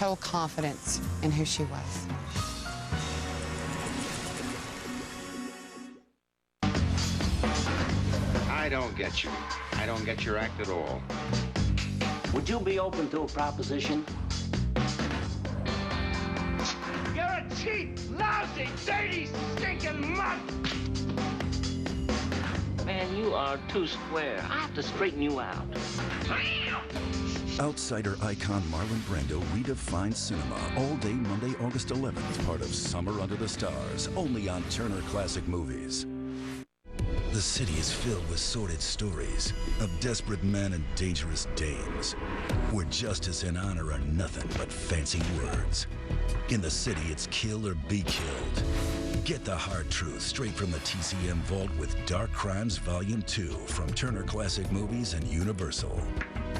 total confidence in who she was. I don't get you. I don't get your act at all. Would you be open to a proposition? You're a cheap, lousy, dirty, stinking mutt! Man, you are too square. I have to straighten you out. Outsider icon Marlon Brando redefines cinema all day Monday, August 11th, part of Summer Under the Stars, only on Turner Classic Movies. The city is filled with sordid stories of desperate men and dangerous dames, where justice and honor are nothing but fancy words. In the city, it's kill or be killed. Get the hard truth straight from the TCM vault with Dark Crimes Volume 2 from Turner Classic Movies and Universal.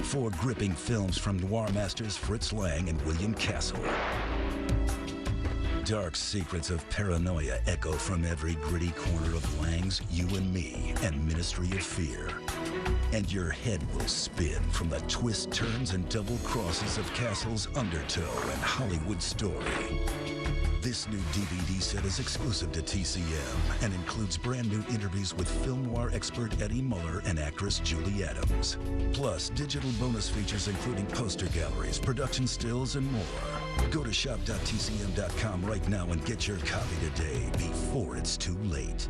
4 gripping films from noir masters Fritz Lang and William Castle. Dark secrets of paranoia echo from every gritty corner of Lang's You and Me and Ministry of Fear. And your head will spin from the twists, turns, and double crosses of Castle's Undertow and Hollywood story. This new DVD set is exclusive to TCM and includes brand new interviews with film noir expert Eddie Muller and actress Julie Adams. Plus, digital bonus features including poster galleries, production stills, and more. Go to shop.tcm.com right now and get your copy today before it's too late.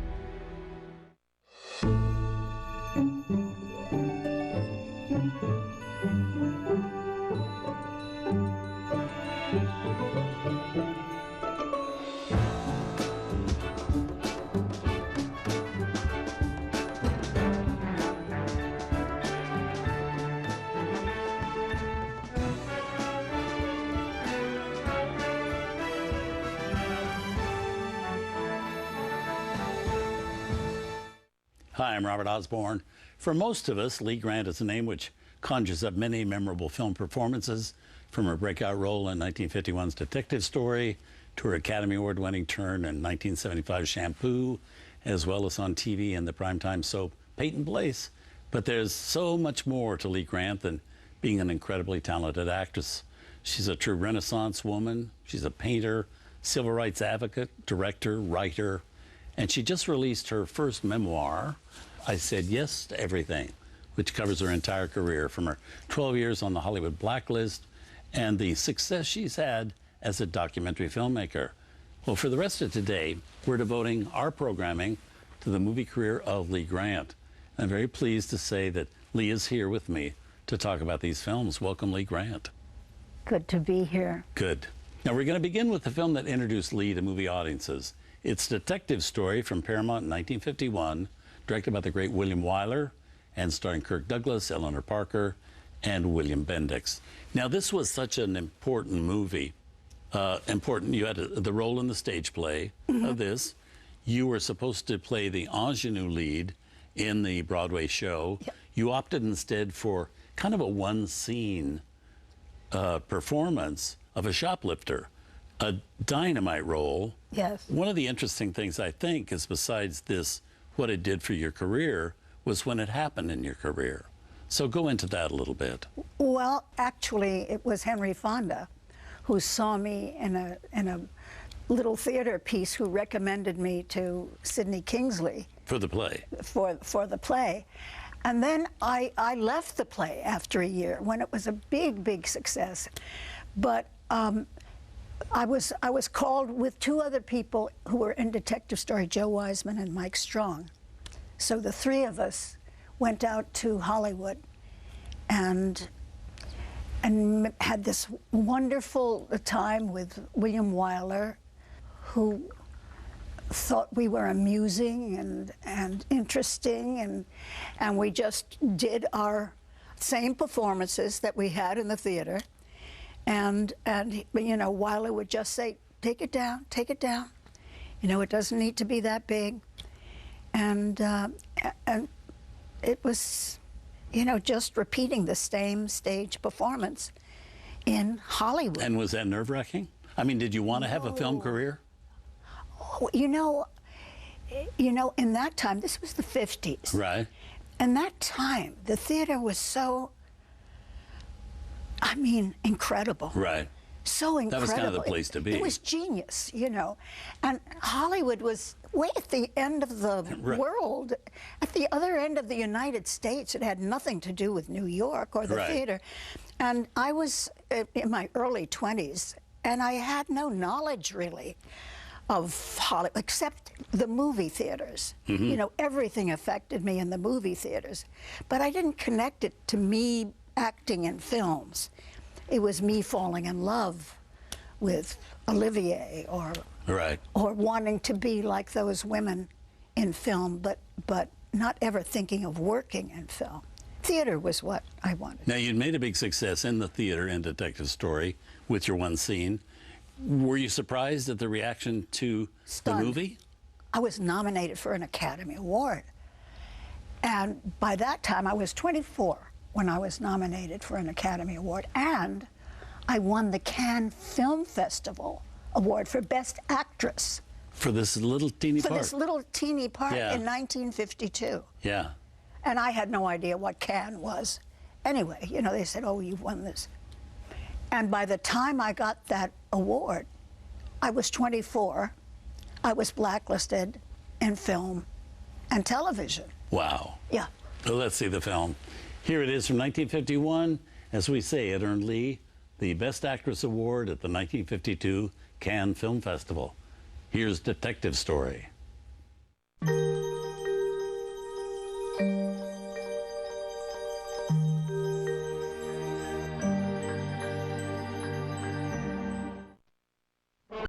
Hi, I'm Robert Osborne. For most of us, Lee Grant is a name which conjures up many memorable film performances, from her breakout role in 1951's Detective Story to her Academy Award-winning turn in 1975's Shampoo, as well as on TV in the primetime soap Peyton Place. But there's so much more to Lee Grant than being an incredibly talented actress. She's a true Renaissance woman. She's a painter, civil rights advocate, director, writer, and she just released her first memoir, I Said Yes to Everything, which covers her entire career, from her 12 years on the Hollywood blacklist and the success she's had as a documentary filmmaker. Well, for the rest of today, we're devoting our programming to the movie career of Lee Grant. I'm very pleased to say that Lee is here with me to talk about these films. Welcome, Lee Grant. Good to be here. Good. Now, we're going to begin with the film that introduced Lee to movie audiences. It's Detective Story from Paramount in 1951, directed by the great William Wyler and starring Kirk Douglas, Eleanor Parker, and William Bendix. Now, this was such an important movie. You had the role in the stage play of this. You were supposed to play the ingenue lead in the Broadway show. Yep. You opted instead for kind of a one-scene performance of a shoplifter, a dynamite role. Yes. One of the interesting things, I think, is besides this, what it did for your career, was when it happened in your career. So go into that a little bit. Well, actually, it was Henry Fonda who saw me in a little theater piece, who recommended me to Sidney Kingsley. For the play. For the play. And then I left the play after a year when it was a big, big success. But I was called with 2 other people who were in Detective Story, Joe Wiseman and Mike Strong. So the 3 of us went out to Hollywood and had this wonderful time with William Wyler, who thought we were amusing and interesting, and we just did our same performances that we had in the theater. And you know, Wyler would just say, take it down, take it down. You know, it doesn't need to be that big. And it was, you know, just repeating the same stage performance in Hollywood. And was that nerve-wracking? I mean, did you want to have a film career? Oh, you know, in that time, this was the 50s. Right. In that time, the theater was so, I mean, incredible. Right. so incredible. That was kind of the place to be. It was genius, you know. And Hollywood was way at the end of the Right. world, at the other end of the United States. It had nothing to do with New York or the Right. theater. And I was in my early 20s, and I had no knowledge really of Hollywood, except the movie theaters. You know, everything affected me in the movie theaters. But I didn't connect it to me acting in films. It was me falling in love with Olivier Right. or wanting to be like those women in film, but not ever thinking of working in film. Theater was what I wanted. Now, you'd made a big success in the theater in Detective Story with your one scene. Were you surprised at the reaction to Stunned. the movie? I was nominated for an Academy Award. And by that time, I was 24 when I was nominated for an Academy Award. And I won the Cannes Film Festival Award for Best Actress For this little teeny for part? this little teeny part Yeah. in 1952. Yeah. And I had no idea what Cannes was. Anyway, you know, they said, oh, you won this. And by the time I got that award, I was 24. I was blacklisted in film and television. Wow. Yeah. So let's see the film. Here it is from 1951. As we say, it earned Lee the Best Actress Award at the 1952 Cannes Film Festival. Here's Detective Story.